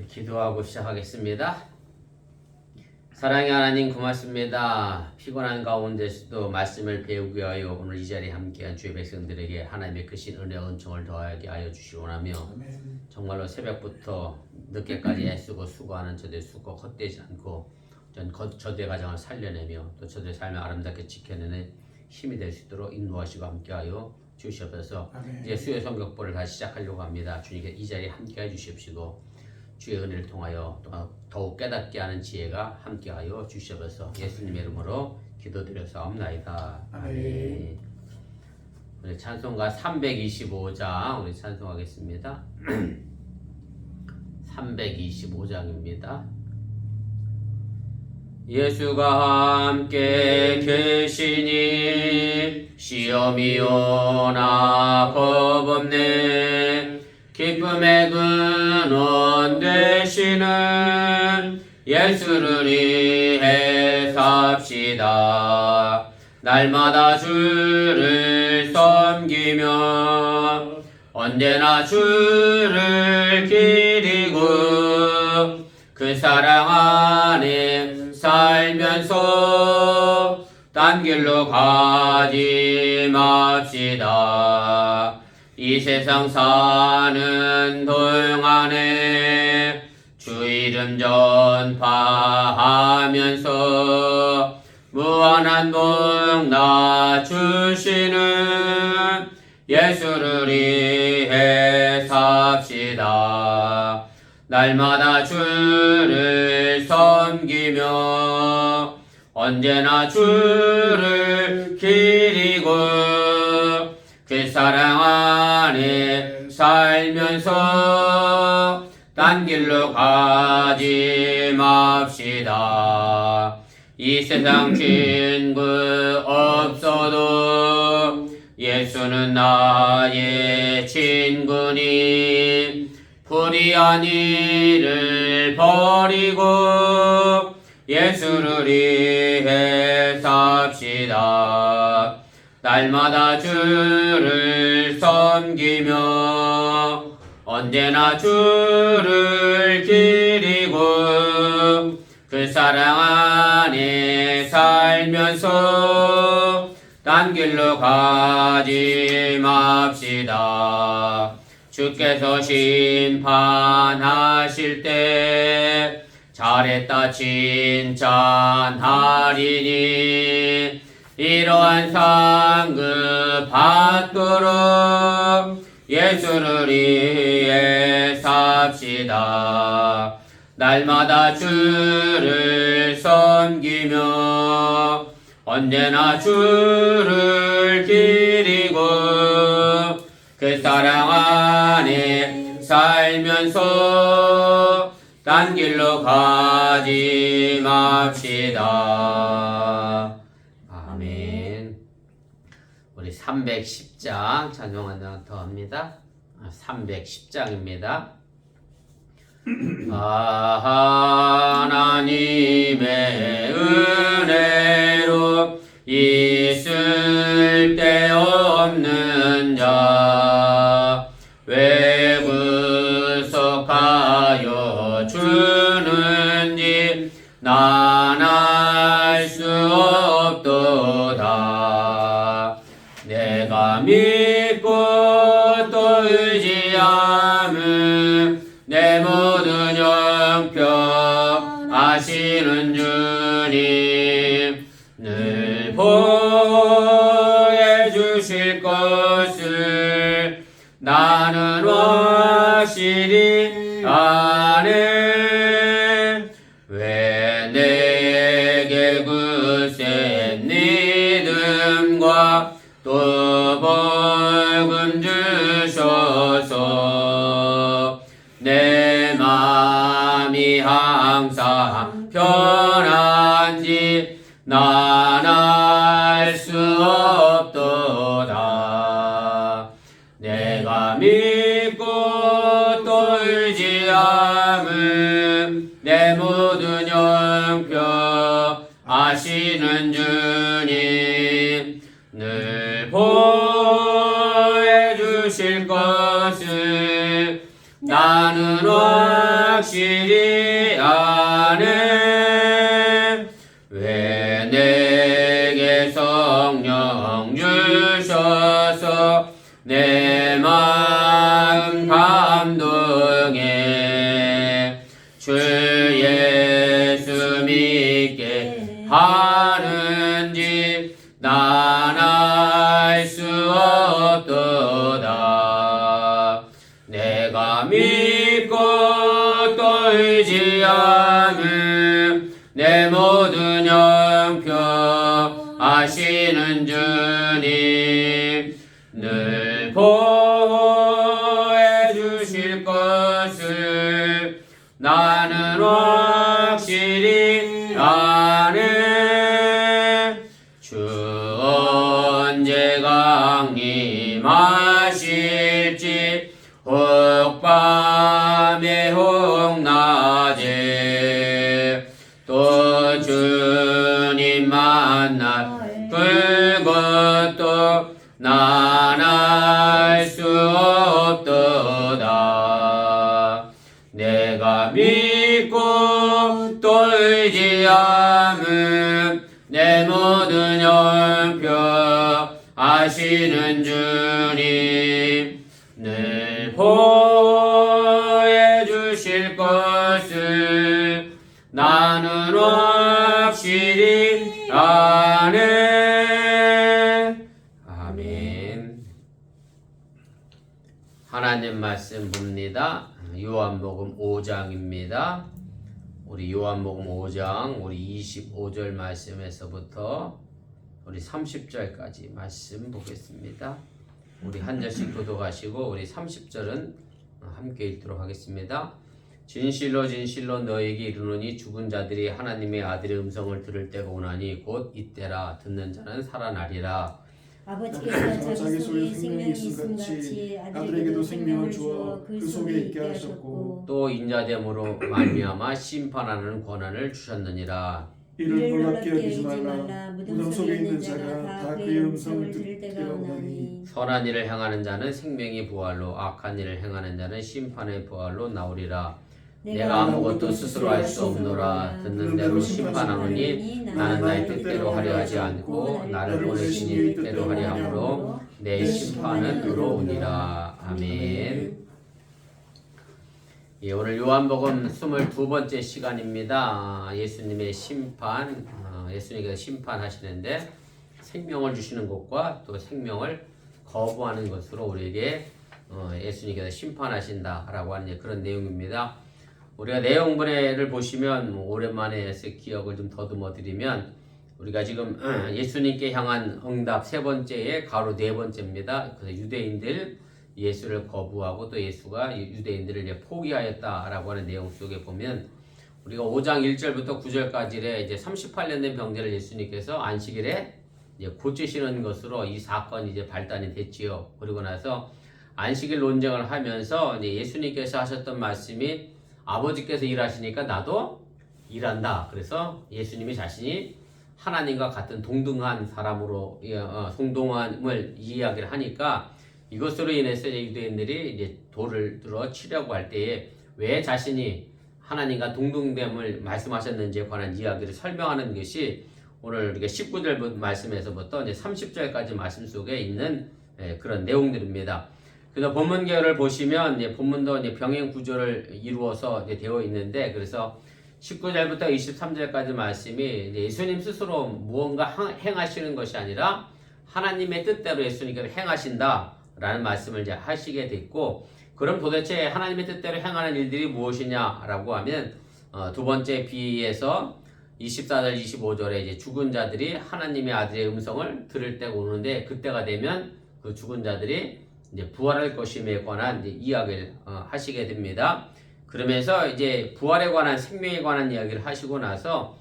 기도하고 시작하겠습니다. 사랑의 하나님 고맙습니다. 피곤한 가운데서도 말씀을 배우기 위하여 오늘 이 자리에 함께한 주의 백성들에게 하나님의 크신 은혜 은총을 더하게 하여 주시기 원하며 정말로 새벽부터 늦게까지 애쓰고 수고하는 저들의 수고 헛되지 않고 저들의 가정을 살려내며 또 저들의 삶을 아름답게 지켜내는 힘이 될 수 있도록 인도하시고 함께하여 주시옵소서. 이제 수요 성격보를 다시 시작하려고 합니다. 주님께 이 자리에 함께해 주시옵시고 주의 은혜를 통하여 더욱 깨닫게 하는 지혜가 함께하여 주시옵소서. 예수님의 이름으로 기도드려사옵나이다. 아멘. 우리 찬송가 325장 우리 찬송하겠습니다. 325장입니다. 예수가 함께 계시니 시험이 오나 겁없네. 기쁨의 근원 되시는 예수를 위해 삽시다. 날마다 주를 섬기며 언제나 주를 기리고 그 사랑 안에 살면서 딴 길로 가지 맙시다. 이 세상 사는 동안에 주 이름 전파하면서 무한한 복 낳아주시는 예수를 위해 삽시다. 날마다 주를 섬기며 언제나 주를 기리고 그 사랑 안에 살면서 딴 길로 가지 맙시다. 이 세상 친구 없어도 예수는 나의 친구니 불의한 일을 버리고 예수를 위해 삽시다. 날마다 주를 섬기며 언제나 주를 기리고 그 사랑 안에 살면서 딴 길로 가지 맙시다. 주께서 심판하실 때 잘했다 칭찬하리니 이러한 상급 받도록 예수를 위해 삽시다. 날마다 주를 섬기며 언제나 주를 기리고 그 사랑 안에 살면서 딴 길로 가지 맙시다. 아멘. 우리 310장 찬송 한 장 더 합니다. 310장입니다. 하나님의 은혜로 있을 데 없는 자 왜 구속하여 주는지 난 알 수 없도다. 내가 믿고 또 의지함은 내 모든 형편 아시는 주님 늘 보여주실 것을 나는 확실히 아네. 왜 내게 굳센 믿음과 또 복음 주셔서 내 마음이 항상 편한지 난 알 수 없도다. 내가 믿고 또 의지함은 내 모든 형편 아시는 주님 늘 보여주실 것을 나는 확실히 아네. 왜 내게 성령 주셔서 내 마음 감동해. 주 예수 믿게 하는지 난 알 수 없도다. 내가 믿고 떨지 않은 내 모든 형편 아시는 주님, 늘 보호해 주실 것을 나는 확실히 아네. 주 언제 강림하실지 혹 밤에 혹 낮에 또 주님 만날 그것도 난 알 수 없도다. 내가 믿고 떨지 않은 내 모든 형편 아시는 주님, 늘 보호해 주실 것을 나는 확실히 아네. 아멘. 하나님 말씀 봅니다. 요한복음 5장입니다. 우리 요한복음 5장 우리 25절 말씀에서부터 우리 30절까지 말씀 보겠습니다. 우리 한 절씩 교독하시고 우리 30절은 함께 읽도록 하겠습니다. 진실로 진실로 너에게 이르노니 죽은 자들이 하나님의 아들의 음성을 들을 때가 오나니 곧 이때라. 듣는 자는 살아나리라. 아버지께서 자기 속에 생명이 있음 같이 아들에게도 생명을 주어 그 속에 있게 하셨고 또 인자됨으로 말미암아 심판하는 권한을 주셨느니라. 이를 놀랍게 여기지 말라. 무덤 속에 있는 자가 다 그의 음성을 들을 때가 오나니 선한 일을 행하는 자는 생명의 부활로, 악한 일을 행하는 자는 심판의 부활로 나오리라. 내가 아무것도 스스로 할 수 없노라. 듣는 대로 심판하노니 나는 나의 뜻대로 하려 하지 않고 나를 보내신 이의 뜻대로 하려 함으로 내 심판은 의로우니라. 아멘. 예, 오늘 요한복음 22번째 시간입니다. 예수님의 심판, 예수님께서 심판하시는데 생명을 주시는 것과 또 생명을 거부하는 것으로 우리에게 예수님께서 심판하신다라고 하는 그런 내용입니다. 우리가 내용분해를 보시면 오랜만에 기억을 좀 더듬어 드리면 우리가 지금 예수님께 향한 응답 세 번째에 가로 네 번째입니다. 그래서 유대인들 예수를 거부하고 또 예수가 유대인들을 이제 포기하였다라고 하는 내용 속에 보면 우리가 5장 1절부터 9절까지의 이제 38년 된 병자를 예수님께서 안식일에 이제 고치시는 것으로 이 사건이 이제 발단이 됐지요. 그리고 나서 안식일 논쟁을 하면서 이제 예수님께서 하셨던 말씀이 아버지께서 일하시니까 나도 일한다. 그래서 예수님이 자신이 하나님과 같은 동등한 사람으로 동등함을 이야기를 하니까 이것으로 인해서 이제 유대인들이 이제 돌을 들어 치려고 할 때에 왜 자신이 하나님과 동등됨을 말씀하셨는지에 관한 이야기를 설명하는 것이 오늘 우리가 19절 말씀에서부터 이제 30절까지 말씀 속에 있는 그런 내용들입니다. 그래서 본문계를 보시면 이제 본문도 이제 병행 구조를 이루어서 이제 되어 있는데 그래서 19절부터 23절까지 말씀이 이제 예수님 스스로 무언가 행하시는 것이 아니라 하나님의 뜻대로 예수님께서 행하신다라는 말씀을 이제 하시게 됐고, 그럼 도대체 하나님의 뜻대로 행하는 일들이 무엇이냐라고 하면 두 번째 비에서 24절 25절에 이제 죽은 자들이 하나님의 아들의 음성을 들을 때가 오는데 그때가 되면 그 죽은 자들이 이제 부활할 것임에 관한 이제 이야기를 하시게 됩니다. 그러면서 이제 부활에 관한 생명에 관한 이야기를 하시고 나서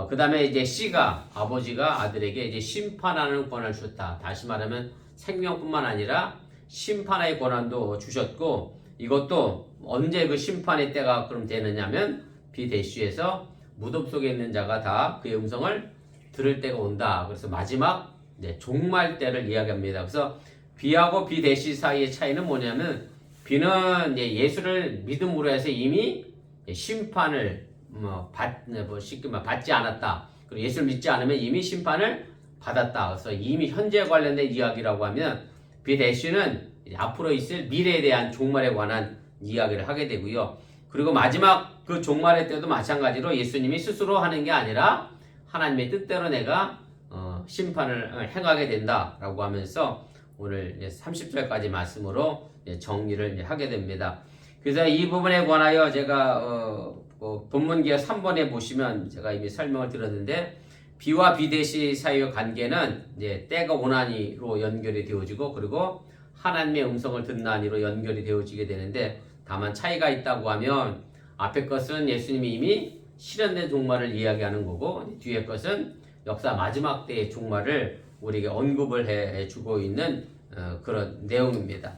그 다음에 이제 C가 아버지가 아들에게 이제 심판하는 권한을 주셨다. 다시 말하면 생명뿐만 아니라 심판의 권한도 주셨고, 이것도 언제 그 심판의 때가 그럼 되느냐면 비대시에서 무덤 속에 있는 자가 다 그의 음성을 들을 때가 온다. 그래서 마지막 종말 때를 이야기합니다. 그래서 비하고 비대시 사이의 차이는 뭐냐면 비는 예수를 믿음으로 해서 이미 심판을 쉽게 말 받지 않았다. 그리고 예수를 믿지 않으면 이미 심판을 받았다. 그래서 이미 현재 관련된 이야기라고 하면 비대시는 앞으로 있을 미래에 대한 종말에 관한 이야기를 하게 되고요. 그리고 마지막 그 종말의 때도 마찬가지로 예수님이 스스로 하는 게 아니라 하나님의 뜻대로 내가 심판을 행하게 된다라고 하면서 오늘 30절까지 말씀으로 정리를 하게 됩니다. 그래서 이 부분에 관하여 제가 본문기어 3번에 보시면 제가 이미 설명을 드렸는데 비와 비대시 사이의 관계는 때가 오나니로 연결이 되어지고 그리고 하나님의 음성을 듣나니로 연결이 되어지게 되는데 다만 차이가 있다고 하면 앞에 것은 예수님이 이미 실현된 종말을 이야기하는 거고 뒤에 것은 역사 마지막 때의 종말을 우리에게 언급을 해주고 있는 그런 내용입니다.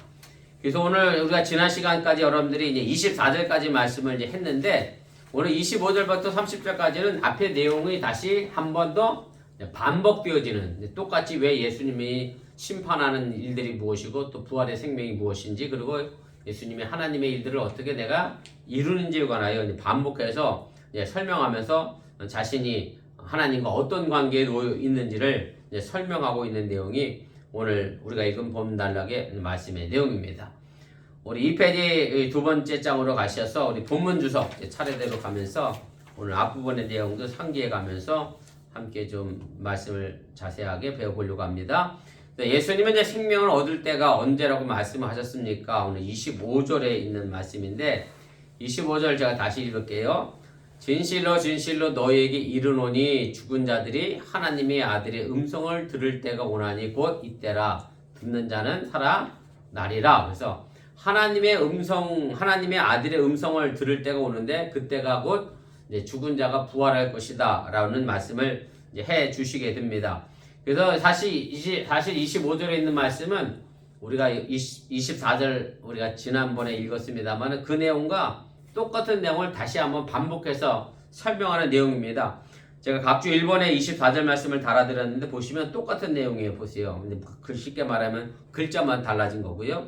그래서 오늘 우리가 지난 시간까지 여러분들이 이제 24절까지 말씀을 이제 했는데 오늘 25절부터 30절까지는 앞의 내용이 다시 한 번 더 반복되어지는 똑같이 왜 예수님이 심판하는 일들이 무엇이고 또 부활의 생명이 무엇인지 그리고 예수님이 하나님의 일들을 어떻게 내가 이루는지에 관하여 반복해서 설명하면서 자신이 하나님과 어떤 관계에 놓여 있는지를 설명하고 있는 내용이 오늘 우리가 읽은 본단락의 말씀의 내용입니다. 우리 2페이지 두 번째 장으로 가셔서 우리 본문 주석 차례대로 가면서 오늘 앞부분의 내용도 상기해 가면서 함께 좀 말씀을 자세하게 배워보려고 합니다. 예수님은 이제 생명을 얻을 때가 언제라고 말씀을 하셨습니까? 오늘 25절에 있는 말씀인데 25절 제가 다시 읽을게요. 진실로 진실로 너희에게 이르노니 죽은 자들이 하나님의 아들의 음성을 들을 때가 오나니 곧 이때라. 듣는 자는 살아나리라. 그래서 하나님의 아들의 음성을 들을 때가 오는데 그때가 곧 죽은 자가 부활할 것이다 라는 말씀을 해 주시게 됩니다. 그래서 사실 25절에 있는 말씀은 우리가 24절 우리가 지난번에 읽었습니다만 그 내용과 똑같은 내용을 다시 한번 반복해서 설명하는 내용입니다. 제가 각주 1번에 24절 말씀을 달아드렸는데 보시면 똑같은 내용이에요. 보세요. 근데 쉽게 말하면 글자만 달라진 거고요.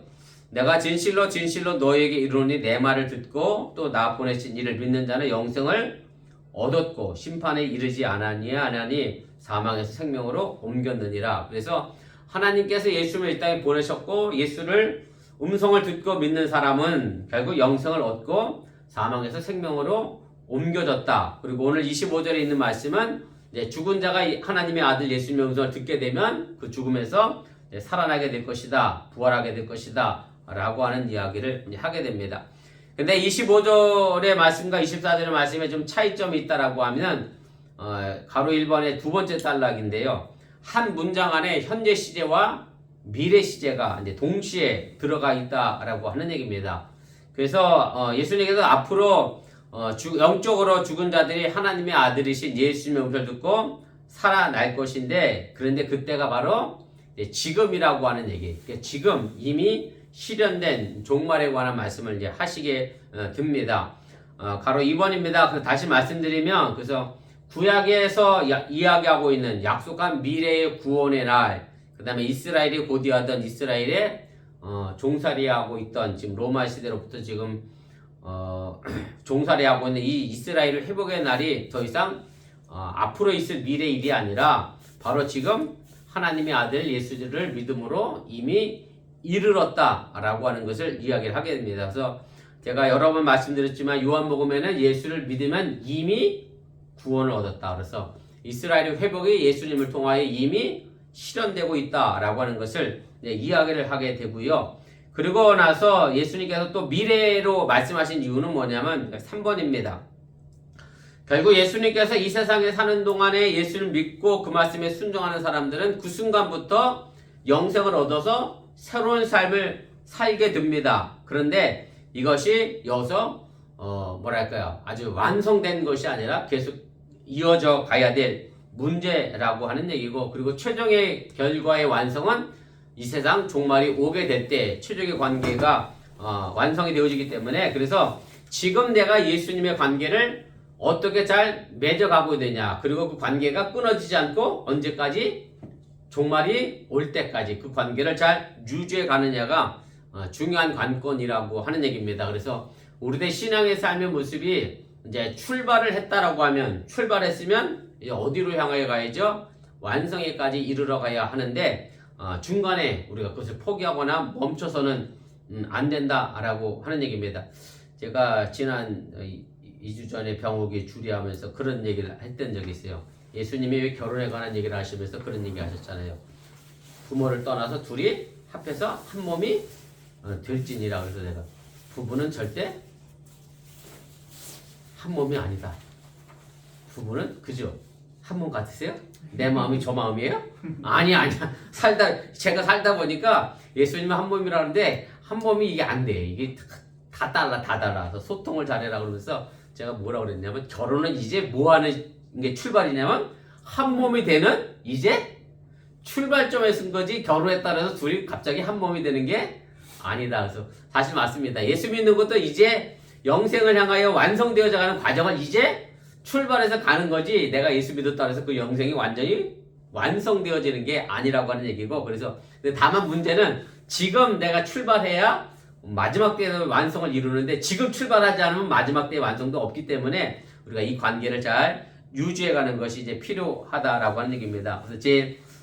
내가 진실로 진실로 너에게 이르노니 내 말을 듣고 또 나 보내신 이를 믿는 자는 영생을 얻었고 심판에 이르지 않았니 사망에서 생명으로 옮겼느니라. 그래서 하나님께서 예수를 이 땅에 보내셨고 예수를 음성을 듣고 믿는 사람은 결국 영생을 얻고 사망에서 생명으로 옮겨졌다. 그리고 오늘 25절에 있는 말씀은 죽은 자가 하나님의 아들 예수님의 음성을 듣게 되면 그 죽음에서 살아나게 될 것이다. 부활하게 될 것이다. 라고 하는 이야기를 하게 됩니다. 근데 25절의 말씀과 24절의 말씀에 좀 차이점이 있다라고 하면 가로 1번의 두 번째 단락인데요. 한 문장 안에 현재 시제와 미래 시제가 동시에 들어가 있다라고 하는 얘기입니다. 그래서 예수님께서 앞으로 영적으로 죽은 자들이 하나님의 아들이신 예수님의 음성을 듣고 살아날 것인데 그런데 그때가 바로 지금이라고 하는 얘기. 그러니까 지금 이미 실현된 종말에 관한 말씀을 이제 하시게 됩니다. 가로 2번입니다. 다시 말씀드리면 그래서 구약에서 이야기하고 있는 약속한 미래의 구원의 날, 그 다음에 이스라엘이 고대하던 이스라엘의 종살이하고 있던 지금 로마 시대로부터 지금 종살이하고 있는 이 이스라엘을 회복의 날이 더 이상 앞으로 있을 미래 일이 아니라 바로 지금 하나님의 아들 예수를 믿음으로 이미 이르렀다라고 하는 것을 이야기를 하게 됩니다. 그래서 제가 여러 번 말씀드렸지만 요한복음에는 예수를 믿으면 이미 구원을 얻었다. 그래서 이스라엘의 회복이 예수님을 통하여 이미 실현되고 있다라고 하는 것을 이야기를 하게 되고요. 그리고 나서 예수님께서 또 미래로 말씀하신 이유는 뭐냐면 3번입니다. 결국 예수님께서 이 세상에 사는 동안에 예수를 믿고 그 말씀에 순종하는 사람들은 그 순간부터 영생을 얻어서 새로운 삶을 살게 됩니다. 그런데 이것이 여기서 아주 완성된 것이 아니라 계속 이어져 가야 될 문제라고 하는 얘기고 그리고 최종의 결과의 완성은 이 세상 종말이 오게 될 때 최종의 관계가 완성이 되어지기 때문에 그래서 지금 내가 예수님의 관계를 어떻게 잘 맺어가고 되냐 그리고 그 관계가 끊어지지 않고 언제까지 종말이 올 때까지 그 관계를 잘 유지해 가느냐가 중요한 관건이라고 하는 얘기입니다. 그래서 우리의 신앙의 삶의 모습이 이제 출발을 했다라고 하면 출발했으면 이제 어디로 향하여 가야죠? 완성에까지 이르러 가야 하는데 중간에 우리가 그것을 포기하거나 멈춰서는 안 된다라고 하는 얘기입니다. 제가 지난 2주 전에 병옥이 주리하면서 그런 얘기를 했던 적이 있어요. 예수님이 왜 결혼에 관한 얘기를 하시면서 그런 얘기 하셨잖아요. 부모를 떠나서 둘이 합해서 한 몸이 될지니라. 그래서 내가 부부는 절대 한 몸이 아니다. 부부는 그죠? 한 몸 같으세요? 내 마음이 저 마음이에요? 아니야. 제가 살다 보니까 예수님은 한 몸이라는데 한 몸이 이게 안 돼. 이게 다 달라. 그래서 소통을 잘해라 그러면서 제가 뭐라 그랬냐면 결혼은 이제 뭐 하는 게 출발이냐면 한 몸이 되는 이제 출발점에 쓴 거지 결혼에 따라서 둘이 갑자기 한 몸이 되는 게 아니다. 그래서 사실 맞습니다. 예수 믿는 것도 이제 영생을 향하여 완성되어져 가는 과정을 이제 출발해서 가는 거지 내가 예수 믿었다 해서 그 영생이 완전히 완성되어지는 게 아니라고 하는 얘기고 그래서 다만 문제는 지금 내가 출발해야 마지막 때에 완성을 이루는데 지금 출발하지 않으면 마지막 때의 완성도 없기 때문에 우리가 이 관계를 잘 유지해가는 것이 이제 필요하다라고 하는 얘기입니다. 그래서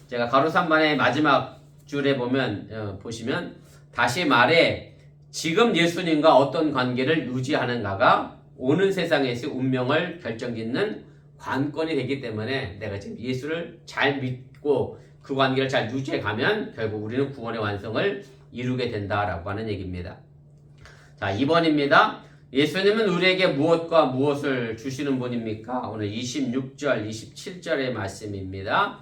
제가 가로 3반의 마지막 줄에 보시면 다시 말해 지금 예수님과 어떤 관계를 유지하는가가 오는 세상에서 운명을 결정짓는 관건이 되기 때문에 내가 지금 예수를 잘 믿고 그 관계를 잘 유지해 가면 결국 우리는 구원의 완성을 이루게 된다라고 하는 얘기입니다. 자, 2번입니다. 예수님은 우리에게 무엇과 무엇을 주시는 분입니까? 오늘 26절, 27절의 말씀입니다.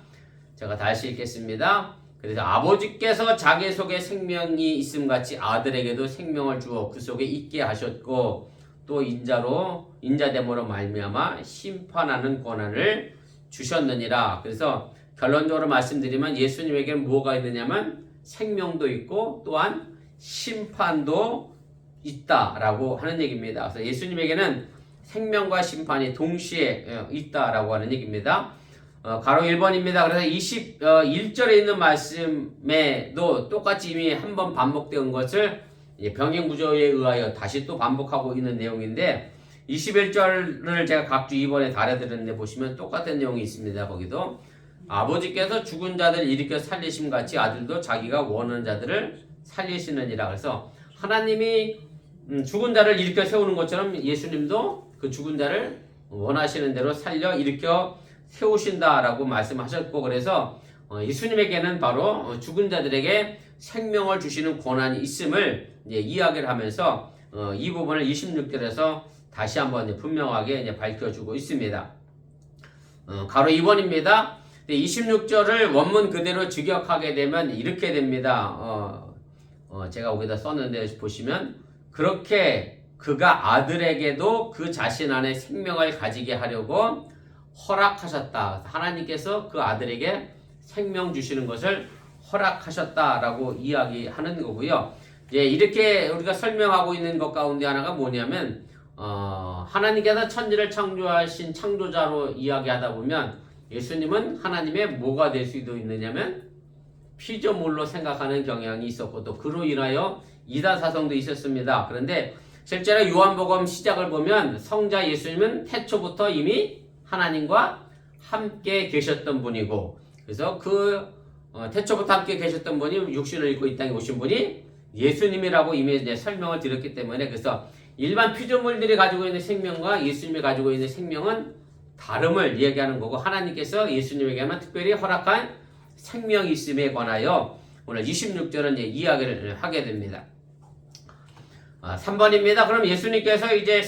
제가 다시 읽겠습니다. 그래서 아버지께서 자기 속에 생명이 있음같이 아들에게도 생명을 주어 그 속에 있게 하셨고 또 인자됨으로 말미암아 심판하는 권한을 주셨느니라. 그래서 결론적으로 말씀드리면 예수님에게는 뭐가 있느냐면 생명도 있고 또한 심판도 있다라고 하는 얘기입니다. 그래서 예수님에게는 생명과 심판이 동시에 있다라고 하는 얘기입니다. 가로 1번입니다. 그래서 21절에 있는 말씀에도 똑같이 이미 한 번 반복된 것을 병행 구조에 의하여 다시 또 반복하고 있는 내용인데 21절을 제가 각주 2번에 달아드렸는데 보시면 똑같은 내용이 있습니다. 거기도 아버지께서 죽은 자들을 일으켜 살리심 같이 아들도 자기가 원하는 자들을 살리시느니라. 그래서 하나님이 죽은 자를 일으켜 세우는 것처럼 예수님도 그 죽은 자를 원하시는 대로 살려 일으켜 세우신다라고 말씀하셨고 그래서 예수님에게는 바로 죽은 자들에게 생명을 주시는 권한이 있음을 이야기를 하면서 이 부분을 26절에서 다시 한번 분명하게 밝혀주고 있습니다. 가로 2번입니다. 26절을 원문 그대로 직역하게 되면 이렇게 됩니다. 제가 여기다 썼는데 보시면 그렇게 그가 아들에게도 그 자신 안에 생명을 가지게 하려고 허락하셨다. 하나님께서 그 아들에게 생명 주시는 것을 허락하셨다라고 이야기하는 거고요. 이렇게 우리가 설명하고 있는 것 가운데 하나가 뭐냐면 하나님께서 천지를 창조하신 창조자로 이야기하다 보면 예수님은 하나님의 뭐가 될 수도 있느냐면 피조물로 생각하는 경향이 있었고 또 그로 인하여 이다사성도 있었습니다. 그런데 실제로 요한복음 시작을 보면 성자 예수님은 태초부터 이미 하나님과 함께 계셨던 분이고 그래서 태초부터 함께 계셨던 분이 육신을 입고 이 땅에 오신 분이 예수님이라고 이미 이제 설명을 드렸기 때문에 그래서 일반 피조물들이 가지고 있는 생명과 예수님이 가지고 있는 생명은 다름을 이야기하는 거고 하나님께서 예수님에게만 특별히 허락한 생명이 있음에 관하여 오늘 26절은 이제 이야기를 하게 됩니다. 3번입니다. 그럼 예수님께서 이제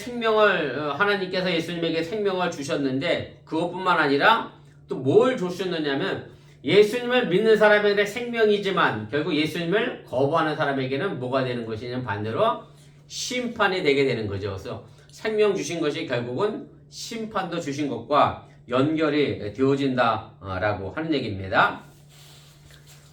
하나님께서 예수님에게 생명을 주셨는데 그것뿐만 아니라 또 뭘 주셨느냐면 예수님을 믿는 사람에게 생명이지만 결국 예수님을 거부하는 사람에게는 뭐가 되는 것이냐면 반대로 심판이 되게 되는 거죠. 그래서 생명 주신 것이 결국은 심판도 주신 것과 연결이 되어진다라고 하는 얘기입니다.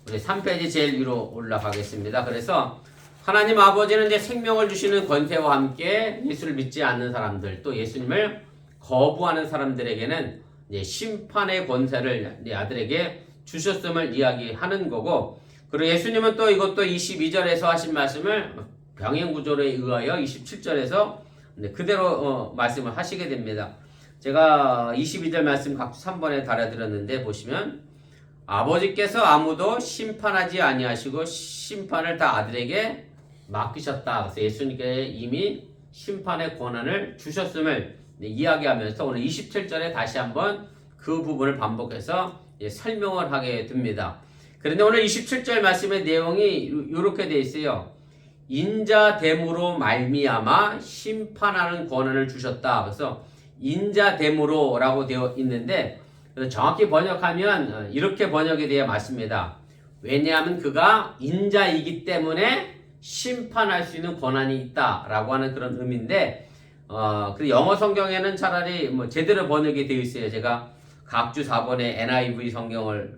우리 3페이지 제일 위로 올라가겠습니다. 그래서 하나님 아버지는 이제 생명을 주시는 권세와 함께 예수를 믿지 않는 사람들 또 예수님을 거부하는 사람들에게는 이제 심판의 권세를 아들에게 주셨음을 이야기하는 거고 그리고 예수님은 또 이것도 22절에서 하신 말씀을 병행 구조에 의하여 27절에서 네, 그대로 말씀을 하시게 됩니다. 제가 22절 말씀 각주 3번에 달아드렸는데 보시면 아버지께서 아무도 심판하지 아니하시고 심판을 다 아들에게 맡기셨다. 그래서 예수님께 이미 심판의 권한을 주셨음을 이야기하면서 오늘 27절에 다시 한번 그 부분을 반복해서 설명을 하게 됩니다. 그런데 오늘 27절 말씀의 내용이 이렇게 되어 있어요. 인자됨으로 말미암아 심판하는 권한을 주셨다. 그래서 인자됨으로라고 되어 있는데 정확히 번역하면 이렇게 번역이 되어 맞습니다. 왜냐하면 그가 인자이기 때문에 심판할 수 있는 권한이 있다라고 하는 그런 의미인데 그 영어 성경에는 차라리 뭐 제대로 번역이 되어 있어요. 제가 각주 4번에 NIV 성경을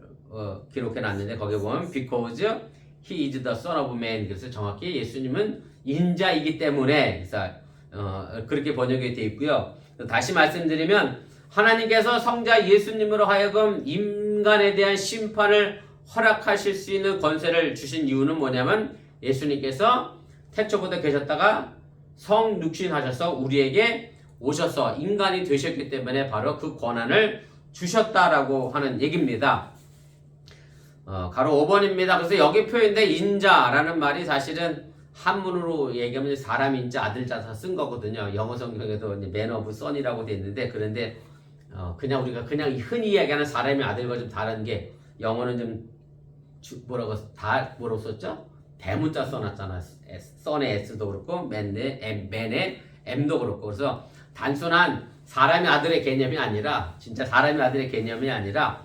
기록해 놨는데 거기 보면 because he is the son of man. 그래서 정확히 예수님은 인자이기 때문에 그래서 그렇게 번역이 되어 있고요. 다시 말씀드리면 하나님께서 성자 예수님으로 하여금 인간에 대한 심판을 허락하실 수 있는 권세를 주신 이유는 뭐냐면 예수님께서 태초부터 계셨다가 성육신하셔서 우리에게 오셔서 인간이 되셨기 때문에 바로 그 권한을 주셨다라고 하는 얘기입니다. 가로 5번입니다. 그래서 여기 표현된 인자라는 말이 사실은 한문으로 얘기하면 사람 인자 아들 자서 쓴 거거든요. 영어 성경에도 man of son이라고 돼 있는데 그런데 그냥 우리가 그냥 흔히 이야기하는 사람의 아들과 좀 다른 게 영어는 좀 뭐라고 썼죠? 대문자 써놨잖아. son의 s도 그렇고 man의 m도 그렇고 그래서 단순한 사람의 아들의 개념이 아니라 진짜 사람의 아들의 개념이 아니라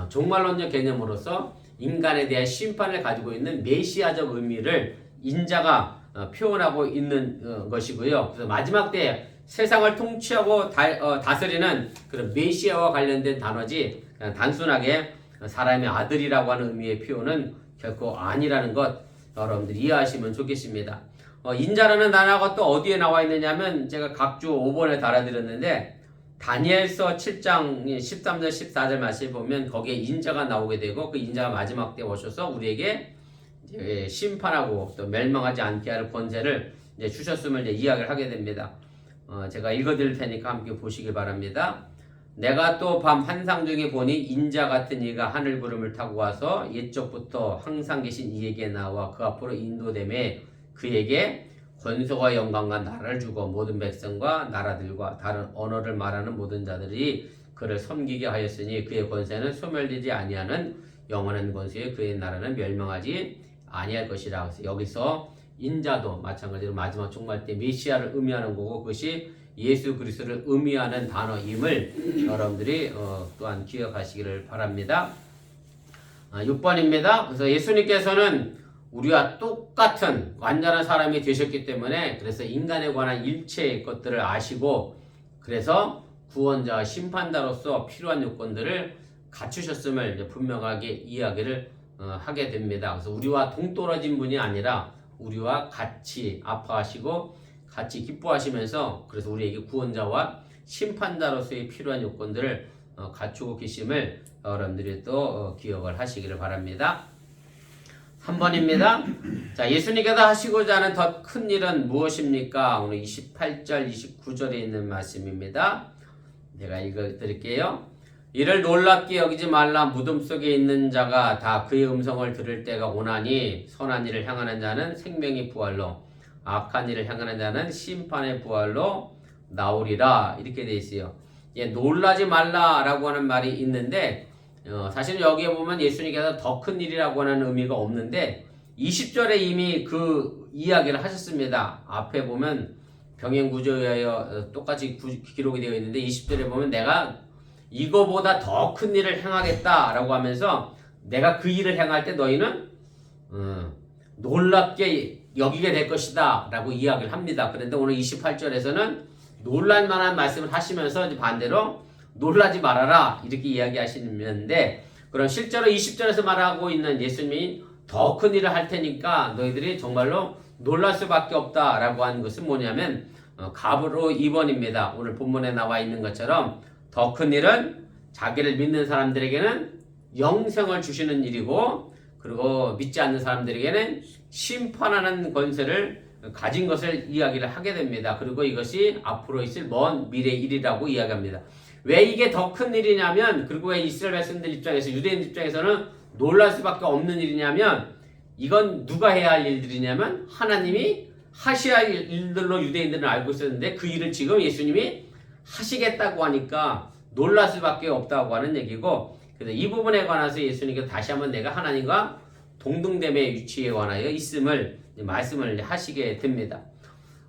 종말론적 개념으로서 인간에 대한 심판을 가지고 있는 메시아적 의미를 인자가 표현하고 있는 것이고요. 그래서 마지막 때에 세상을 통치하고 다스리는 그런 메시아와 관련된 단어지 그냥 단순하게 사람의 아들이라고 하는 의미의 표현은 결코 아니라는 것 여러분들이 이해하시면 좋겠습니다. 인자라는 단어가 또 어디에 나와 있느냐면 제가 각주 5번에 달아드렸는데 다니엘서 7장 13절 14절 말씀을 보면 거기에 인자가 나오게 되고 그 인자가 마지막 때 오셔서 우리에게 이제 심판하고 또 멸망하지 않게 할 권세를 이제 주셨음을 이제 이야기를 하게 됩니다. 제가 읽어드릴 테니까 함께 보시기 바랍니다. 내가 또 밤 환상 중에 보니 인자 같은 이가 하늘 구름을 타고 와서 옛적부터 항상 계신 이에게 나와 그 앞으로 인도됨에 그에게 권세와 영광과 나라를 주고 모든 백성과 나라들과 다른 언어를 말하는 모든 자들이 그를 섬기게 하였으니 그의 권세는 소멸되지 아니하는 영원한 권세에 그의 나라는 멸망하지 아니할 것이라. 그래서 여기서 인자도 마찬가지로 마지막 종말 때 메시아를 의미하는 거고 그것이 예수 그리스도를 의미하는 단어임을 여러분들이 또한 기억하시기를 바랍니다. 6번입니다. 그래서 예수님께서는 우리와 똑같은 완전한 사람이 되셨기 때문에 그래서 인간에 관한 일체의 것들을 아시고 그래서 구원자와 심판자로서 필요한 요건들을 갖추셨음을 이제 분명하게 이야기를 하게 됩니다. 그래서 우리와 동떨어진 분이 아니라 우리와 같이 아파하시고 같이 기뻐하시면서 그래서 우리에게 구원자와 심판자로서의 필요한 요건들을 갖추고 계심을 여러분들이 또 기억을 하시기를 바랍니다. 3번입니다. 자, 예수님께서 하시고자 하는 더 큰 일은 무엇입니까? 오늘 28절, 29절에 있는 말씀입니다. 제가 읽어드릴게요. 이를 놀랍게 여기지 말라. 무덤 속에 있는 자가 다 그의 음성을 들을 때가 오나니 선한 일을 향하는 자는 생명의 부활로 악한 일을 향하는 자는 심판의 부활로 나오리라. 이렇게 되어 있어요. 놀라지 말라라고 하는 말이 있는데 사실은 여기에 보면 예수님께서 더 큰 일이라고 하는 의미가 없는데 20절에 이미 그 이야기를 하셨습니다. 앞에 보면 병행구조에 의하여 똑같이 기록이 되어 있는데 20절에 보면 내가 이거보다 더 큰 일을 행하겠다라고 하면서 내가 그 일을 행할 때 너희는 놀랍게 여기게 될 것이다 라고 이야기를 합니다. 그런데 오늘 28절에서는 놀랄만한 말씀을 하시면서 이제 반대로 놀라지 말아라 이렇게 이야기하시는데 그럼 실제로 20절에서 말하고 있는 예수님이 더 큰 일을 할 테니까 너희들이 정말로 놀랄 수밖에 없다라고 하는 것은 뭐냐면 가브로 2번입니다. 오늘 본문에 나와 있는 것처럼 더 큰 일은 자기를 믿는 사람들에게는 영생을 주시는 일이고 그리고 믿지 않는 사람들에게는 심판하는 권세를 가진 것을 이야기를 하게 됩니다. 그리고 이것이 앞으로 있을 먼 미래 일이라고 이야기합니다. 왜 이게 더 큰 일이냐면, 그리고 왜 이스라엘 백성들 입장에서, 유대인 입장에서는 놀랄 수밖에 없는 일이냐면, 이건 누가 해야 할 일들이냐면 하나님이 하셔야 할 일들로 유대인들은 알고 있었는데 그 일을 지금 예수님이 하시겠다고 하니까 놀랄 수밖에 없다고 하는 얘기고, 그래서 이 부분에 관해서 예수님께서 다시 한번 내가 하나님과 동등됨의 위치에 관하여 있음을 말씀을 하시게 됩니다.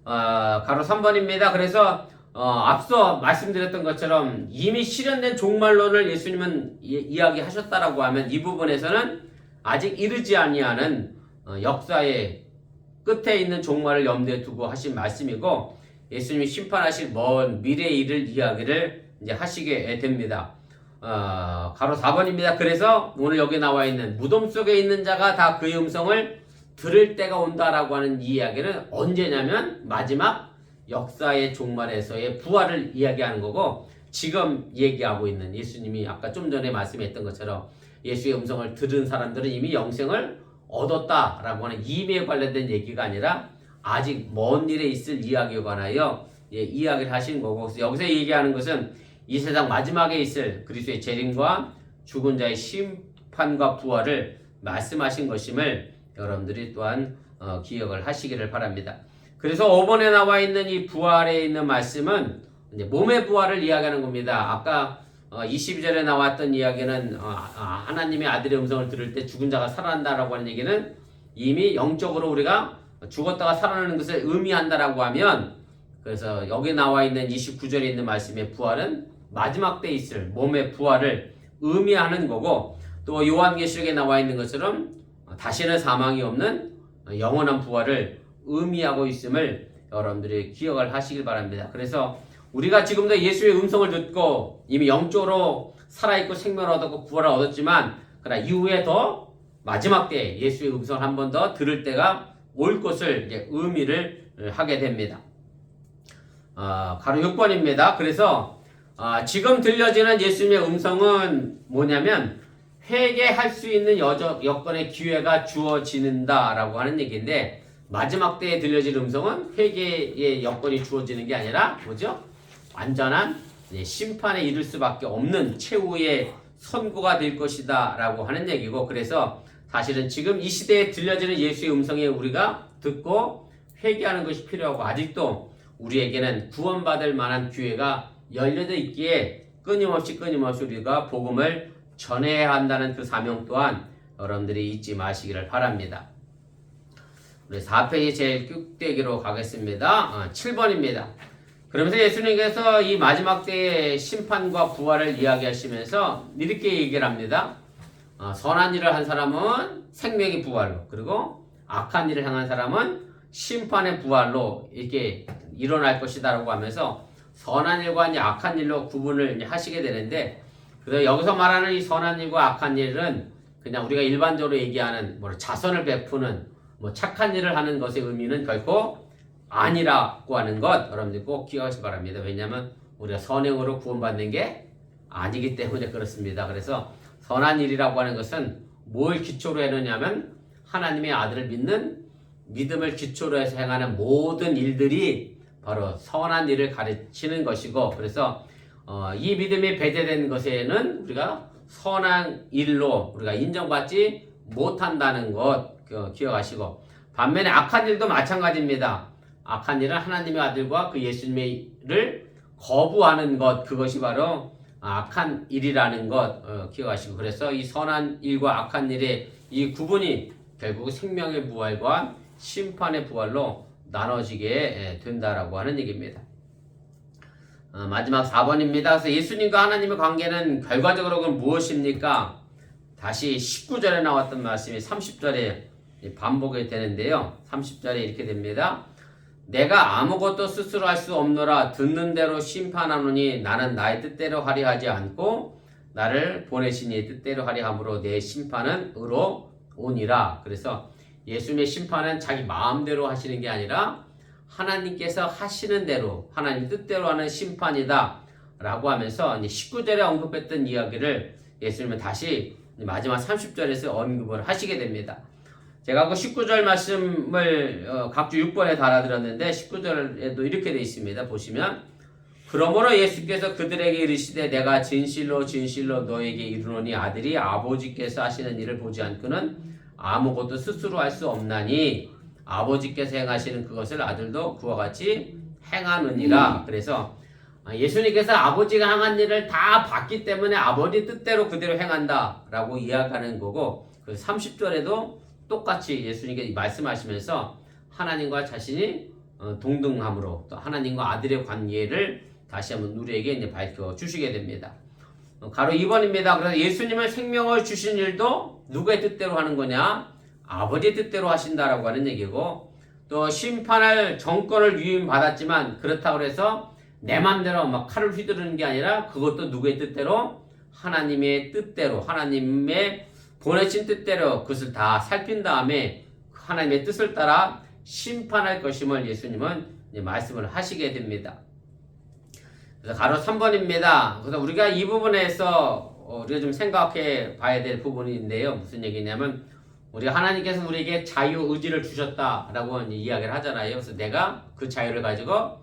가로 3번입니다. 그래서 앞서 말씀드렸던 것처럼 이미 실현된 종말론을 예수님은 이야기하셨다라고 하면 이 부분에서는 아직 이르지 아니하는 역사의 끝에 있는 종말을 염두에 두고 하신 말씀이고, 예수님이 심판하실 먼 미래의 일을 이야기를 이제 하시게 됩니다. 가로 4번입니다. 그래서 오늘 여기 나와 있는 무덤 속에 있는 자가 다 그의 음성을 들을 때가 온다라고 하는 이 이야기는 언제냐면 마지막 역사의 종말에서의 부활을 이야기하는 거고, 지금 얘기하고 있는 예수님이 아까 좀 전에 말씀했던 것처럼 예수의 음성을 들은 사람들은 이미 영생을 얻었다라고 하는 이미에 관련된 얘기가 아니라 아직 먼 일에 있을 이야기에 관하여 이야기를 하신 거고, 그래서 여기서 얘기하는 것은 이 세상 마지막에 있을 그리스도의 재림과 죽은 자의 심판과 부활을 말씀하신 것임을 여러분들이 또한 기억을 하시기를 바랍니다. 그래서 5번에 나와 있는 이 부활에 있는 말씀은 이제 몸의 부활을 이야기하는 겁니다. 아까 22절에 나왔던 이야기는 하나님의 아들의 음성을 들을 때 죽은 자가 살아난다라고 하는 얘기는 이미 영적으로 우리가 죽었다가 살아나는 것을 의미한다라고 하면, 그래서 여기 나와 있는 29절에 있는 말씀의 부활은 마지막 때 있을 몸의 부활을 의미하는 거고, 또 요한계시록에 나와 있는 것처럼 다시는 사망이 없는 영원한 부활을 의미하고 있음을 여러분들이 기억을 하시길 바랍니다. 그래서 우리가 지금도 예수의 음성을 듣고 이미 영적으로 살아있고 생명을 얻었고 부활을 얻었지만, 그러나 이후에 더 마지막 때 예수의 음성을 한 번 더 들을 때가 올 것을 이제 의미를 하게 됩니다. 가로 6번입니다. 그래서 지금 들려지는 예수님의 음성은 뭐냐면 회개할 수 있는 여건의 기회가 주어지는다라고 하는 얘기인데, 마지막 때에 들려질 음성은 회개의 여건이 주어지는 게 아니라 뭐죠? 완전한 심판에 이를 수밖에 없는 최후의 선고가 될 것이다 라고 하는 얘기고, 그래서 사실은 지금 이 시대에 들려지는 예수의 음성에 우리가 듣고 회개하는 것이 필요하고, 아직도 우리에게는 구원받을 만한 기회가 열려져 있기에 끊임없이 우리가 복음을 전해야 한다는 그 사명 또한 여러분들이 잊지 마시기를 바랍니다. 우리 4페이지 제일 끝대기로 가겠습니다. 7번입니다. 그러면서 예수님께서 이 마지막 때의 심판과 부활을 이야기하시면서 이렇게 얘기를 합니다. 선한 일을 한 사람은 생명의 부활로, 그리고 악한 일을 행한 사람은 심판의 부활로 이렇게 일어날 것이다 라고 하면서 선한 일과 이제 악한 일로 구분을 하시게 되는데, 그래서 여기서 말하는 이 선한 일과 악한 일은 그냥 우리가 일반적으로 얘기하는 자선을 베푸는 착한 일을 하는 것의 의미는 결코 아니라고 하는 것 여러분들 꼭 기억하시기 바랍니다. 왜냐하면 우리가 선행으로 구원받는 게 아니기 때문에 그렇습니다. 그래서 선한 일이라고 하는 것은 뭘 기초로 해놓냐면 하나님의 아들을 믿는 믿음을 기초로 해서 행하는 모든 일들이 바로 선한 일을 가르치는 것이고, 그래서 이 믿음이 배제된 것에는 우리가 선한 일로 우리가 인정받지 못한다는 것 기억하시고, 반면에 악한 일도 마찬가지입니다. 악한 일은 하나님의 아들과 그 예수님의 일을 거부하는 것, 그것이 바로 악한 일이라는 것 기억하시고, 그래서 이 선한 일과 악한 일의 이 구분이 결국 생명의 부활과 심판의 부활로 나눠지게 된다라고 하는 얘기입니다. 마지막 4번입니다. 그래서 예수님과 하나님의 관계는 결과적으로 그건 무엇입니까? 다시 19절에 나왔던 말씀이 30절에 반복이 되는데요. 30절에 이렇게 됩니다. 내가 아무것도 스스로 할 수 없노라. 듣는 대로 심판하노니 나는 나의 뜻대로 하려 하지 않고 나를 보내신 이의 뜻대로 하려 함으로 내 심판은 의로우니라. 그래서 예수님의 심판은 자기 마음대로 하시는 게 아니라 하나님께서 하시는 대로 하나님 뜻대로 하는 심판이다 라고 하면서 19절에 언급했던 이야기를 예수님은 다시 마지막 30절에서 언급을 하시게 됩니다. 제가 그 19절 말씀을 각주 6번에 달아드렸는데 19절에도 이렇게 되어 있습니다. 보시면 그러므로 예수께서 그들에게 이르시되 내가 진실로 진실로 너에게 이르노니 아들이 아버지께서 하시는 일을 보지 않고는 아무것도 스스로 할 수 없나니 아버지께서 행하시는 그것을 아들도 그와 같이 행하느니라. 그래서 예수님께서 아버지가 행한 일을 다 봤기 때문에 아버지 뜻대로 그대로 행한다라고 이야기하는 거고, 그 30절에도 똑같이 예수님께 말씀하시면서 하나님과 자신이 동등함으로 또 하나님과 아들의 관계를 다시 한번 우리에게 이제 밝혀 주시게 됩니다. 가로 2번입니다. 그래서 예수님은 생명을 주신 일도 누구의 뜻대로 하는 거냐? 아버지의 뜻대로 하신다라고 하는 얘기고, 또 심판할 정권을 위임받았지만 그렇다고 해서 내 맘대로 막 칼을 휘두르는 게 아니라 그것도 누구의 뜻대로? 하나님의 뜻대로, 하나님의 보내신 뜻대로 그것을 다 살핀 다음에 하나님의 뜻을 따라 심판할 것임을 예수님은 이제 말씀을 하시게 됩니다. 그래서 가로 3번입니다. 그래서 우리가 이 부분에서 우리가 좀 생각해 봐야 될 부분인데요. 무슨 얘기냐면 우리가 하나님께서 우리에게 자유의지를 주셨다라고 이야기를 하잖아요. 그래서 내가 그 자유를 가지고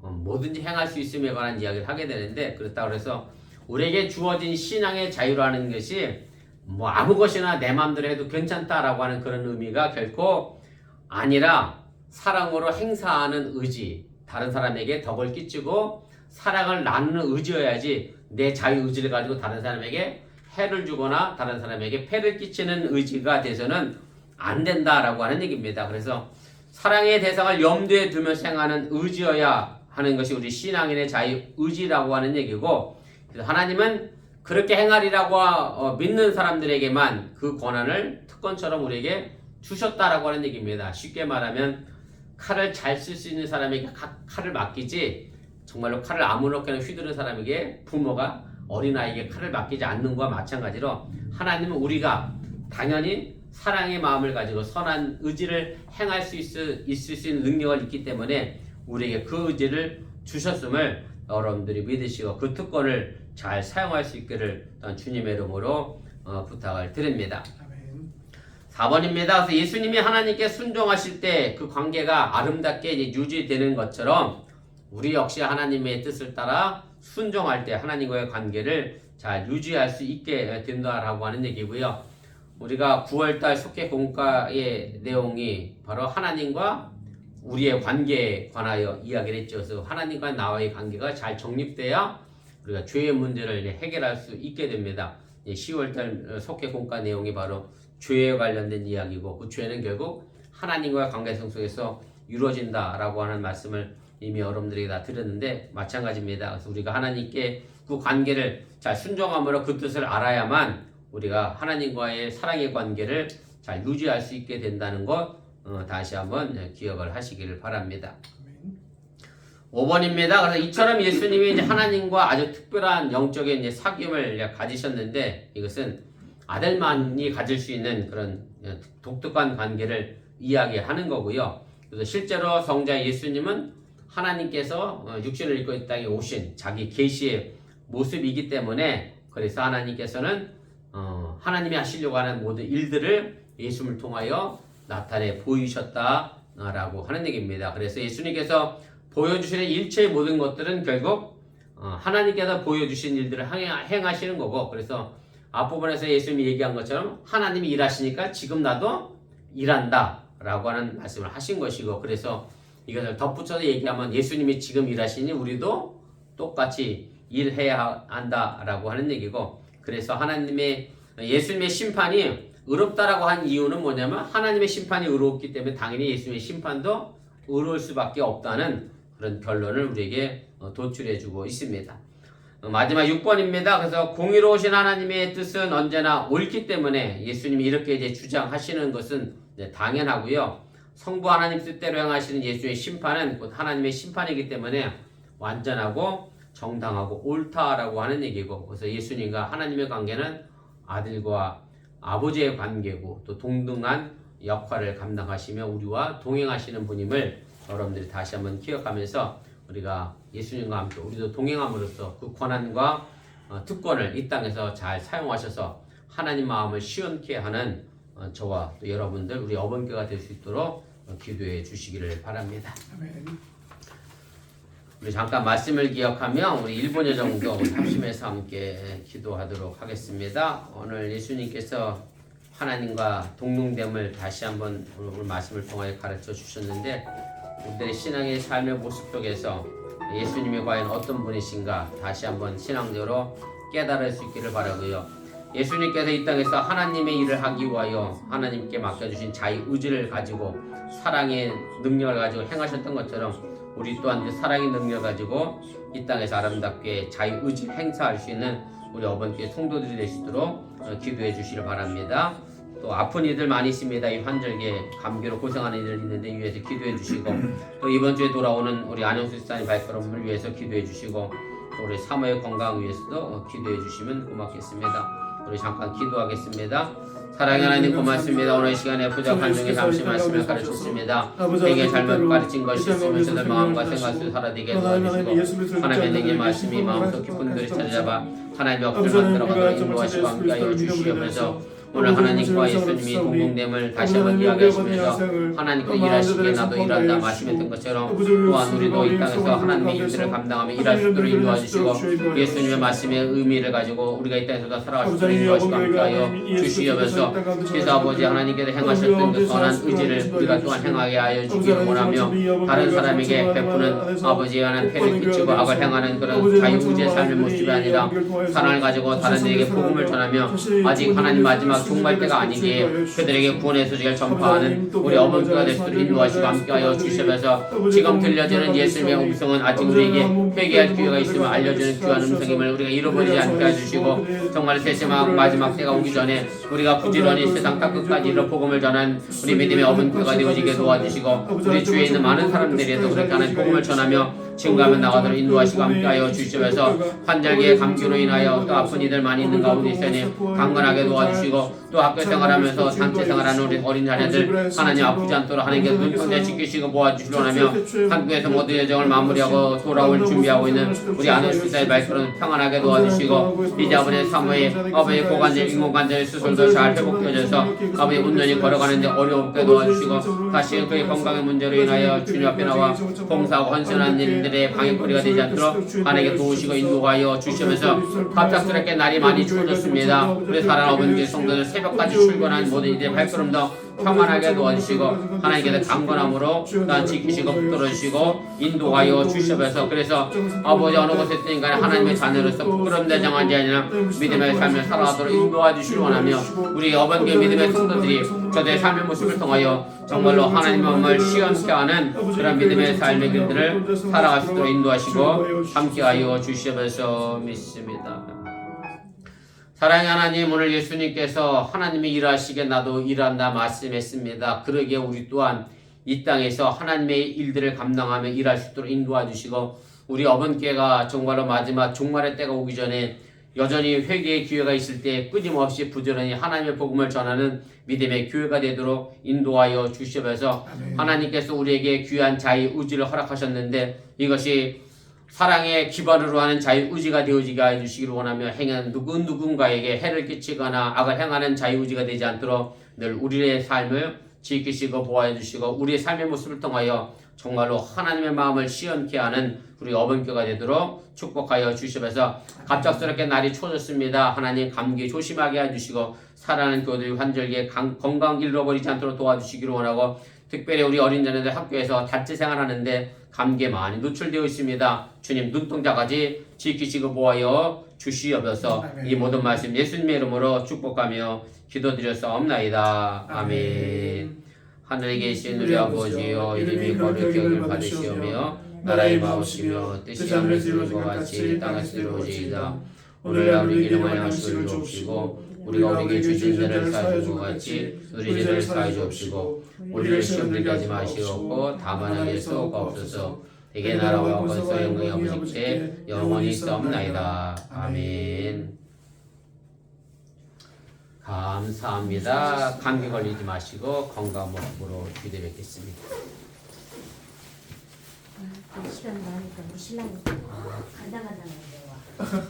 뭐든지 행할 수 있음에 관한 이야기를 하게 되는데, 그렇다고 해서 우리에게 주어진 신앙의 자유라는 것이 뭐 아무 것이나 내 마음대로 해도 괜찮다라고 하는 그런 의미가 결코 아니라 사랑으로 행사하는 의지, 다른 사람에게 덕을 끼치고 사랑을 나누는 의지여야지 내 자유의지를 가지고 다른 사람에게 해를 주거나 다른 사람에게 폐를 끼치는 의지가 돼서는 안 된다라고 하는 얘기입니다. 그래서 사랑의 대상을 염두에 두면서 행하는 의지여야 하는 것이 우리 신앙인의 자유의지라고 하는 얘기고, 그래서 하나님은 그렇게 행하리라고 믿는 사람들에게만 그 권한을 특권처럼 우리에게 주셨다라고 하는 얘기입니다. 쉽게 말하면 칼을 잘 쓸 수 있는 사람에게 칼을 맡기지, 정말로 칼을 아무렇게나 휘두르는 사람에게 부모가 어린아이에게 칼을 맡기지 않는 것과 마찬가지로 하나님은 우리가 당연히 사랑의 마음을 가지고 선한 의지를 행할 수 있을 수 있는 능력을 있기 때문에 우리에게 그 의지를 주셨음을 여러분들이 믿으시고 그 특권을 잘 사용할 수 있기를 주님의 이름으로 부탁을 드립니다. 4번입니다. 그래서 예수님이 하나님께 순종하실 때 그 관계가 아름답게 이제 유지되는 것처럼 우리 역시 하나님의 뜻을 따라 순종할 때 하나님과의 관계를 잘 유지할 수 있게 된다라고 하는 얘기고요. 우리가 9월달 속회 공과의 내용이 바로 하나님과 우리의 관계에 관하여 이야기를 했죠. 그래서 하나님과 나와의 관계가 잘 정립돼야 우리가 죄의 문제를 해결할 수 있게 됩니다. 10월달 속회 공과 내용이 바로 죄에 관련된 이야기고, 그 죄는 결국 하나님과의 관계성 속에서 이루어진다라고 하는 말씀을 이미 여러분들에게 다 드렸는데 마찬가지입니다. 그래서 우리가 하나님께 그 관계를 잘 순종함으로 그 뜻을 알아야만 우리가 하나님과의 사랑의 관계를 잘 유지할 수 있게 된다는 것 다시 한번 기억을 하시기를 바랍니다. 5번입니다. 그래서 이처럼 예수님이 이제 하나님과 아주 특별한 영적인 이제 사귐을 가지셨는데, 이것은 아들만이 가질 수 있는 그런 독특한 관계를 이야기하는 거고요. 그래서 실제로 성자 예수님은 하나님께서 육신을 입고 이 땅에 오신 자기 계시의 모습이기 때문에, 그래서 하나님께서는 하나님이 하시려고 하는 모든 일들을 예수님을 통하여 나타내 보이셨다라고 하는 얘기입니다. 그래서 예수님께서 보여주시는 일체의 모든 것들은 결국 하나님께서 보여주신 일들을 행하시는 거고, 그래서 앞부분에서 예수님이 얘기한 것처럼 하나님이 일하시니까 지금 나도 일한다 라고 하는 말씀을 하신 것이고, 그래서 이것을 덧붙여서 얘기하면 예수님이 지금 일하시니 우리도 똑같이 일해야 한다라고 하는 얘기고, 그래서 예수님의 심판이 의롭다라고 한 이유는 뭐냐면 하나님의 심판이 의롭기 때문에 당연히 예수님의 심판도 의로울 수밖에 없다는 그런 결론을 우리에게 도출해주고 있습니다. 마지막 6번입니다. 그래서 공의로우신 하나님의 뜻은 언제나 옳기 때문에 예수님이 이렇게 이제 주장하시는 것은 당연하고요. 성부 하나님 뜻대로 행하시는 예수의 심판은 곧 하나님의 심판이기 때문에 완전하고 정당하고 옳다라고 하는 얘기고, 그래서 예수님과 하나님의 관계는 아들과 아버지의 관계고 또 동등한 역할을 감당하시며 우리와 동행하시는 분임을 여러분들이 다시 한번 기억하면서 우리가 예수님과 함께 우리도 동행함으로써 그 권한과 특권을 이 땅에서 잘 사용하셔서 하나님 마음을 시원케 하는 저와 또 여러분들 우리 어번교가 될 수 있도록 기도해 주시기를 바랍니다. 아멘. 우리 잠깐 말씀을 기억하며 우리 1분여 정도 합심해서 함께 기도하도록 하겠습니다. 오늘 예수님께서 하나님과 동등됨을 다시 한번 오늘 말씀을 통하여 가르쳐 주셨는데 우리들의 신앙의 삶의 모습 속에서 예수님이 과연 어떤 분이신가 다시 한번 신앙적으로 깨달을 수 있기를 바라고요. 예수님께서 이 땅에서 하나님의 일을 하기 위하여 하나님께 맡겨주신 자유 의지를 가지고 사랑의 능력을 가지고 행하셨던 것처럼 우리 또한 사랑의 능력을 가지고 이 땅에서 아름답게 자유 의지를 행사할 수 있는 우리 어번교회 성도들이 되시도록 기도해 주시길 바랍니다. 또 아픈 이들 많이 있습니다. 이 환절기에 감기로 고생하는 이들 있는데 이 위해서 기도해 주시고 또 이번 주에 돌아오는 우리 안영수 집사님 발걸음을 위해서 기도해 주시고 또 우리 사모의 건강 위해서도 기도해 주시면 고맙겠습니다. 우리 잠깐 기도하겠습니다. 사랑의 하나님 고맙습니다. 오늘 시간에 부족한 중에 잠시 말씀을 가르쳤습니다. 내게 잘못 가르친 것이 있으면 저들 마음과 생각 속에 살아되게 도와주시고 하나님의 내게 말씀이 마음속 깊은 들을 찾아잡아 하나님의 억지를 만들어가도록 인도하시고 함께하여 주시옵소서. 오늘 하나님과 예수님이 동등됨을 다시 한번 이야기하시면서 하나님과 일하시기에 나도 일한다 말씀했던 것처럼 또한 우리도 이 땅에서 하나님의 일들을 감당하며 일할 수 있도록 인도해 주시고 예수님의 말씀의 의미를 가지고 우리가 이 땅에서도 살아갈 수 있도록 인도하시고 함께하여 주시옵소서. 그래서 아버지 하나님께서 행하셨던 그 선한 의지를 우리가 또한 행하게 하여 주기를 원하며 다른 사람에게 베푸는 아버지에 관한 패를 끼치고 악을 행하는 그런 자유의지의 삶의 모습이 아니라 사랑을 가지고 다른 이에게 복음을 전하며 아직 하나님 마지막 종말 때가 아니기에 그들에게 구원의 소식을 전파하는 우리 어머니가 될 수 있도록 인도하시고 함께하여 주시면서 지금 들려지는 예수님의 음성은 아직 우리에게 회개할 기회가 있으면 알려주는 귀한 음성임을 우리가 잃어버리지 않게 해주시고 정말 세세막 마지막 때가 오기 전에 우리가 부지런히 세상 땅끝까지 이르러 복음을 전한 우리 믿음의 어머니가 되어지게 도와주시고 우리 주위에 있는 많은 사람들에도 그렇게 하는 복음을 전하며 증거하면 나가도록 인도하시고 함께하여 주시면서 환절기에 감기로 인하여 또 아픈 이들 많이 있는 가운데 있으니 강건하게 도와주시고 또 학교 생활하면서 단체 생활하는 우리 어린 자녀들 하나님 아프지 않도록 하나님께서 눈동자 지키시고 모아주시려 하며 한국에서 모든 여정을 마무리하고 돌아올 준비하고 있는 우리 안원수 집사의 말씀은 평안하게 도와주시고 이제 아버지의 사모의 아버지의 고관절 인공관절 수술도 잘 회복되어져서 아버지 온전히 걸어가는데 어려움게 도와주시고 다시 그의 건강의 문제로 인하여 주님 앞에 나와 봉사하고 헌신하는 일들의 방해거리가 되지 않도록 하나님께 도우시고 인도하여 주시면서 갑작스럽게 날이 많이 추워졌습니다. 우리 사랑하는 어머니의 성도들 새벽까지 출근한 모든 이들의 발걸음도 평안하게 도와주시고 하나님께서 강건함으로 난 지키시고 붙들어주시고 인도하여 주시면서 그래서 아버지 어느 곳에 있든 간에 하나님의 자녀로서 부끄럼대 정한 자 아니라 믿음의 삶을 살아가도록 인도해 주시길 원하며 우리 어번교회 믿음의 성도들이 저들의 삶의 모습을 통하여 정말로 하나님의 마음을 시원케 하는 그런 믿음의 삶의 길들을 살아갈 수 있도록 인도하시고 함께하여 주시면서 믿습니다. 사랑의 하나님, 오늘 예수님께서 하나님이 일하시게 나도 일한다 말씀했습니다. 그러기에 우리 또한 이 땅에서 하나님의 일들을 감당하며 일할 수 있도록 인도해 주시고 우리 어번교회가 정말로 마지막 종말의 때가 오기 전에 여전히 회개의 기회가 있을 때 끊임없이 부지런히 하나님의 복음을 전하는 믿음의 교회가 되도록 인도하여 주시면서 하나님께서 우리에게 귀한 자유 의지를 허락하셨는데 이것이 사랑의 기반으로 하는 자유의지가 되어지게 해주시기를 원하며 행하는 누군가에게 해를 끼치거나 악을 행하는 자유의지가 되지 않도록 늘 우리의 삶을 지키시고 보호해 주시고 우리의 삶의 모습을 통하여 정말로 하나님의 마음을 시원케 하는 우리 어번교가 되도록 축복하여 주시면서 갑작스럽게 날이 추워졌습니다. 하나님 감기 조심하게 해주시고 사랑하는 교우들 환절기에 건강 잃어버리지 않도록 도와주시기를 원하고 특별히 우리 어린 자녀들 학교에서 단체 생활하는데 감기에 많이 노출되어 있습니다. 주님 눈동자까지 지키시고 보호하여 주시옵소서. 이 모든 말씀 예수님의 이름으로 축복하며 기도드렸사옵나이다. 아멘. 하늘에 계신 우리 아버지여 이름이 거룩히 여김을 받으시오며 나라의 마옵시며 뜻이 하늘에서 이루어지고 같이 땅에서 이루어지이다. 오늘날 우리 기름을 양식을 주옵시고 우리가 우리에게 주신 죄를 사하여 주고 같이 우리 죄를 사하여 주옵시고 우리를 시험 들게 하지 마시옵고 다만 악에서 구하옵소서. 대개 나라와 권세와 영광이 아버지께 영원히 있사옵나이다. 아멘. 감사합니다. 감기 걸리지 마시고 건강 모습으로 기대 뵙겠습니다. 시간 많으니까 우리 신랑이 가다 가다 와.